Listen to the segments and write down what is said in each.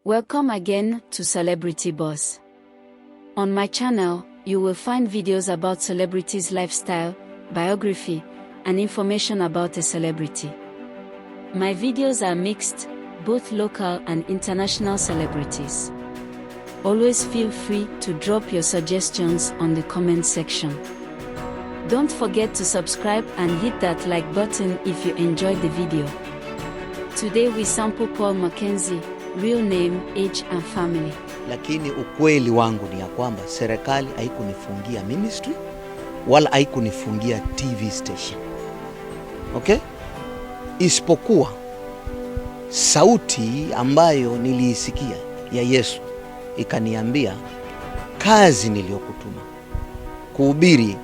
Welcome again to Celebrity Boss. On my channel, you will find videos about celebrities' lifestyle, biography, and information about a celebrity. My videos are mixed, both local and international celebrities. Always feel free to drop your suggestions on the comment section. Don't forget to subscribe and hit that like button if you enjoyed the video. Today we sample Paul Mackenzie, real name, age and family. Lakini ukweli wangu ni ya kwamba serikali haikunifungia ministry wala haikunifungia TV station. Okay? Isipokuwa sauti ambayo niliisikia ya Yesu ikaniambia kazi niliyokutuma kuhubiri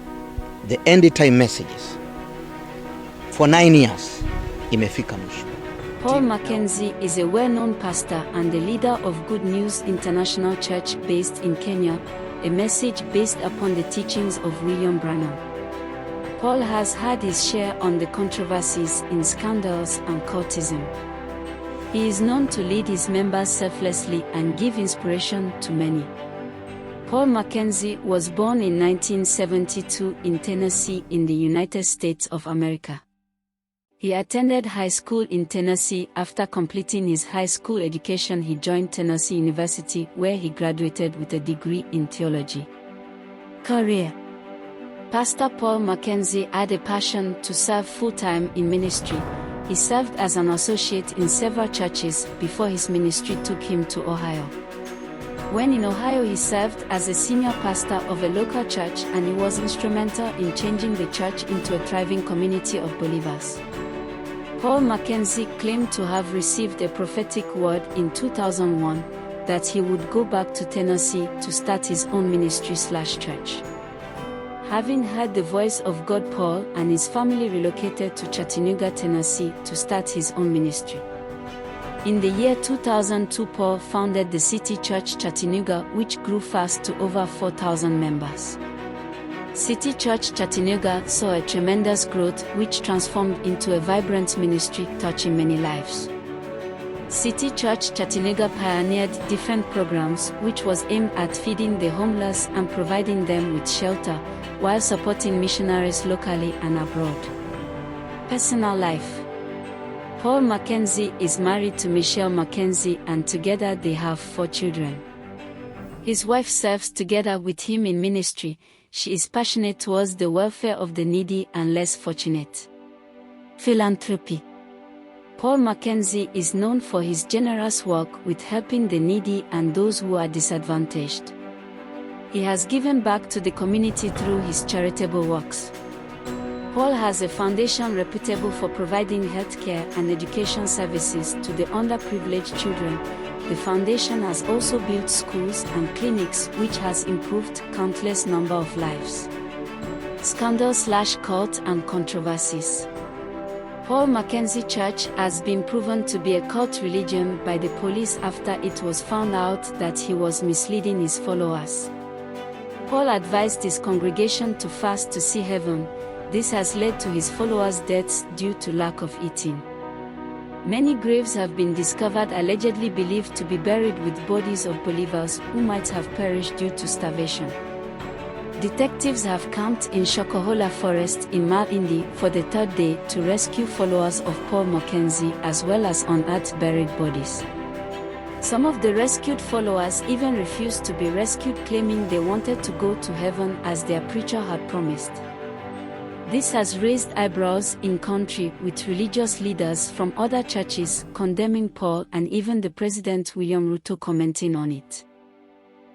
the end time messages for 9 years imefika mwisho. Paul Mackenzie is a well-known pastor and the leader of Good News International Church based in Kenya, a message based upon the teachings of William Branham. Paul has had his share on the controversies in scandals and cultism. He is known to lead his members selflessly and give inspiration to many. Paul Mackenzie was born in 1972 in Tennessee in the United States of America. He attended high school in Tennessee. After completing his high school education, he joined Tennessee University, where he graduated with a degree in theology. Career. Pastor Paul Mackenzie had a passion to serve full-time in ministry. He served as an associate in several churches before his ministry took him to Ohio. When in Ohio, he served as a senior pastor of a local church, and he was instrumental in changing the church into a thriving community of believers. Paul Mackenzie claimed to have received a prophetic word in 2001 that he would go back to Tennessee to start his own ministry/church. Having heard the voice of God, Paul and his family relocated to Chattanooga, Tennessee to start his own ministry. In the year 2002, Paul founded the City Church Chattanooga, which grew fast to over 4,000 members. City Church Chattanooga saw a tremendous growth, which transformed into a vibrant ministry touching many lives. City Church Chattanooga pioneered different programs, which was aimed at feeding the homeless and providing them with shelter, while supporting missionaries locally and abroad. Personal life. Paul Mackenzie is married to Michelle Mackenzie, and together they have 4 children. His wife serves together with him in ministry. She is passionate towards the welfare of the needy and less fortunate. Philanthropy. Paul Mackenzie is known for his generous work with helping the needy and those who are disadvantaged. He has given back to the community through his charitable works. Paul has a foundation reputable for providing healthcare and education services to the underprivileged children. The foundation has also built schools and clinics, which has improved countless number of lives. Scandals/cult and controversies. Paul Mackenzie Church has been proven to be a cult religion by the police after it was found out that he was misleading his followers. Paul advised his congregation to fast to see heaven. This has led to his followers' deaths due to lack of eating. Many graves have been discovered allegedly believed to be buried with bodies of believers who might have perished due to starvation. Detectives have camped in Shokohola Forest in Malindi for the 3rd day to rescue followers of Paul Mackenzie, as well as unearth buried bodies. Some of the rescued followers even refused to be rescued, claiming they wanted to go to heaven as their preacher had promised. This has raised eyebrows in country, with religious leaders from other churches condemning Paul, and even the President William Ruto commenting on it.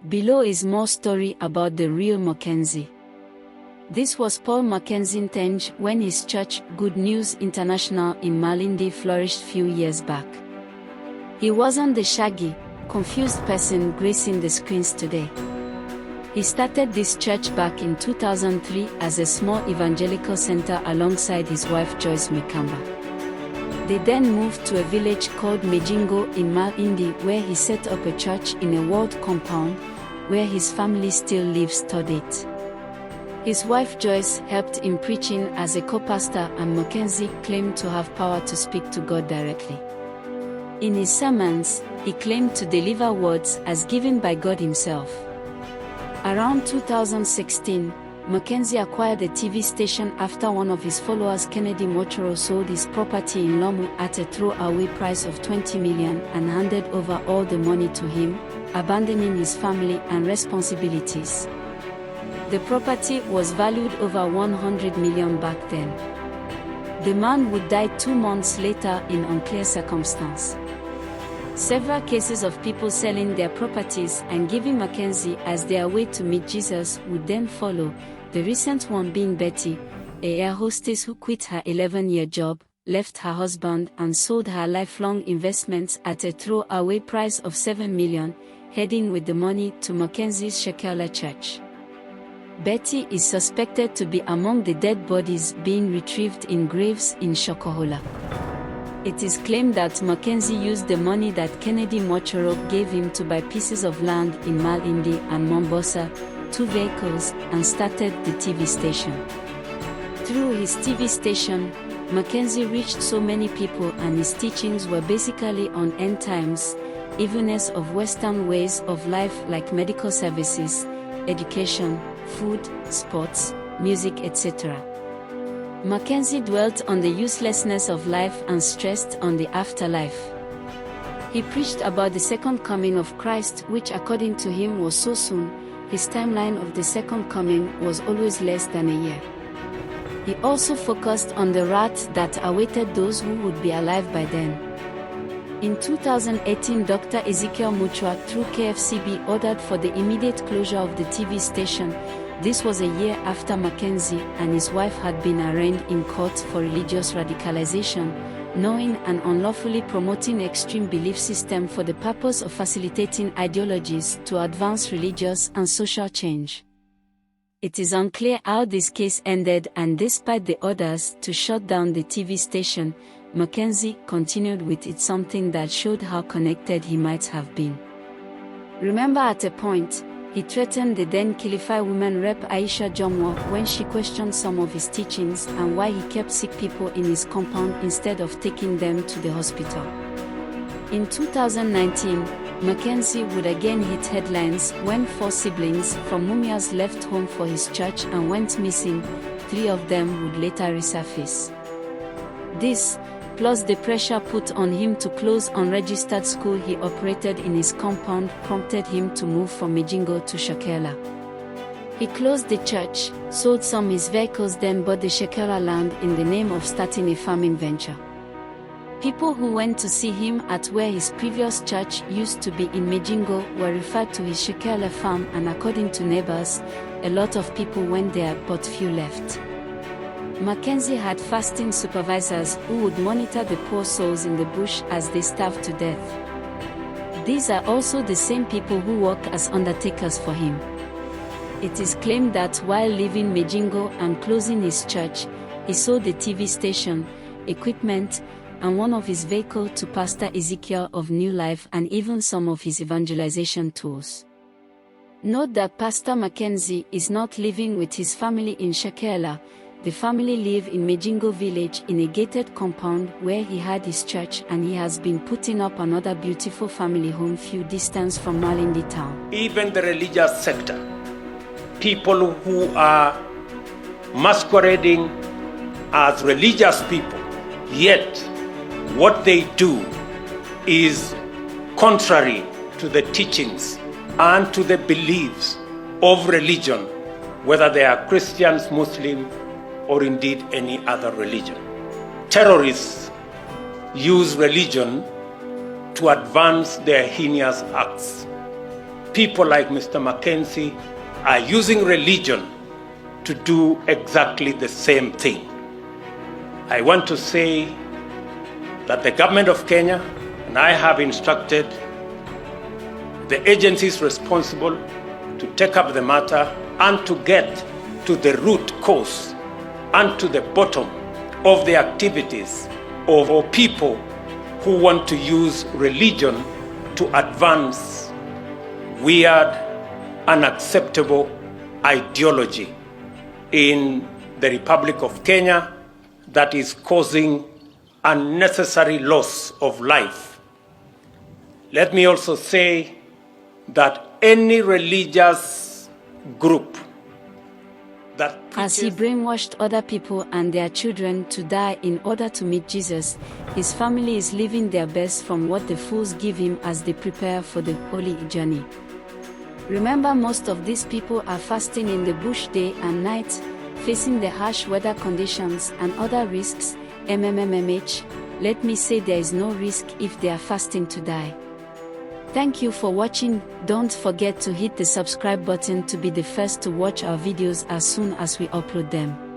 Below is more story about the real Mackenzie. This was Paul Mackenzie Tenj when his church, Good News International in Malindi, flourished few years back. He wasn't the shaggy, confused person gracing the screens today. He started this church back in 2003 as a small evangelical center alongside his wife Joyce Mikamba. They then moved to a village called Mejingo in Malindi, where he set up a church in a walled compound, where his family still lives to date. His wife Joyce helped in preaching as a co-pastor, and Mackenzie claimed to have power to speak to God directly. In his sermons, he claimed to deliver words as given by God himself. Around 2016, Mackenzie acquired a TV station after one of his followers, Kennedy Mochoro, sold his property in Lomu at a throwaway price of $20 million and handed over all the money to him, abandoning his family and responsibilities. The property was valued over $100 million back then. The man would die 2 months later in unclear circumstance. Several cases of people selling their properties and giving Mackenzie as their way to meet Jesus would then follow, the recent one being Betty, a air hostess who quit her 11-year job, left her husband and sold her lifelong investments at a throwaway price of $7 million, heading with the money to Mackenzie's Shekela church. Betty is suspected to be among the dead bodies being retrieved in graves in Shokohola. It is claimed that Mackenzie used the money that Kennedy Mochoro gave him to buy pieces of land in Malindi and Mombasa, 2 vehicles, and started the TV station. Through his TV station, Mackenzie reached so many people, and his teachings were basically on end times, evilness of Western ways of life like medical services, education, food, sports, music, etc. Mackenzie dwelt on the uselessness of life and stressed on the afterlife. He preached about the second coming of Christ, which according to him was so soon. His timeline of the second coming was always less than a year. He also focused on the wrath that awaited those who would be alive by then. In 2018, Dr. Ezekiel Muchwa, through KFCB, ordered for the immediate closure of the TV station. This was a year after Mackenzie and his wife had been arraigned in court for religious radicalization, knowing and unlawfully promoting extreme belief system for the purpose of facilitating ideologies to advance religious and social change. It is unclear how this case ended, and despite the orders to shut down the TV station, Mackenzie continued with it, something that showed how connected he might have been. Remember, at a point, he threatened the then Kilifi woman Rep. Aisha Jomwo when she questioned some of his teachings and why he kept sick people in his compound instead of taking them to the hospital. In 2019, Mackenzie would again hit headlines when 4 siblings from Mumias left home for his church and went missing. 3 of them would later resurface. This, plus the pressure put on him to close unregistered school he operated in his compound, prompted him to move from Mijingo to Shekela. He closed the church, sold some his vehicles, then bought the Shekela land in the name of starting a farming venture. People who went to see him at where his previous church used to be in Mijingo were referred to his Shekela farm, and according to neighbors, a lot of people went there but few left. Mackenzie had fasting supervisors who would monitor the poor souls in the bush as they starved to death. These are also the same people who work as undertakers for him. It is claimed that while leaving Mijingo and closing his church, he sold the TV station, equipment, and one of his vehicles to Pastor Ezekiel of New Life, and even some of his evangelization tools. Note that Pastor Mackenzie is not living with his family in Shekela. The family live in Mijingo village in a gated compound where he had his church, and he has been putting up another beautiful family home few distance from Malindi town. Even the religious sector, people who are masquerading as religious people, yet what they do is contrary to the teachings and to the beliefs of religion, whether they are Christians, Muslim, or indeed any other religion. Terrorists use religion to advance their heinous acts. People like Mr. Mackenzie are using religion to do exactly the same thing. I want to say that the government of Kenya, and I have instructed the agencies responsible to take up the matter and to get to the root cause and to the bottom of the activities of people who want to use religion to advance weird, unacceptable ideology in the Republic of Kenya that is causing unnecessary loss of life Let me also say that any religious group that As he preaches brainwashed other people and their children to die in order to meet Jesus, his family is living their best from what the fools give him as they prepare for the holy journey. Remember, most of these people are fasting in the bush day and night, facing the harsh weather conditions and other risks. MMMH, let me say there is no risk if they are fasting to die. Thank you for watching. Don't forget to hit the subscribe button to be the first to watch our videos as soon as we upload them.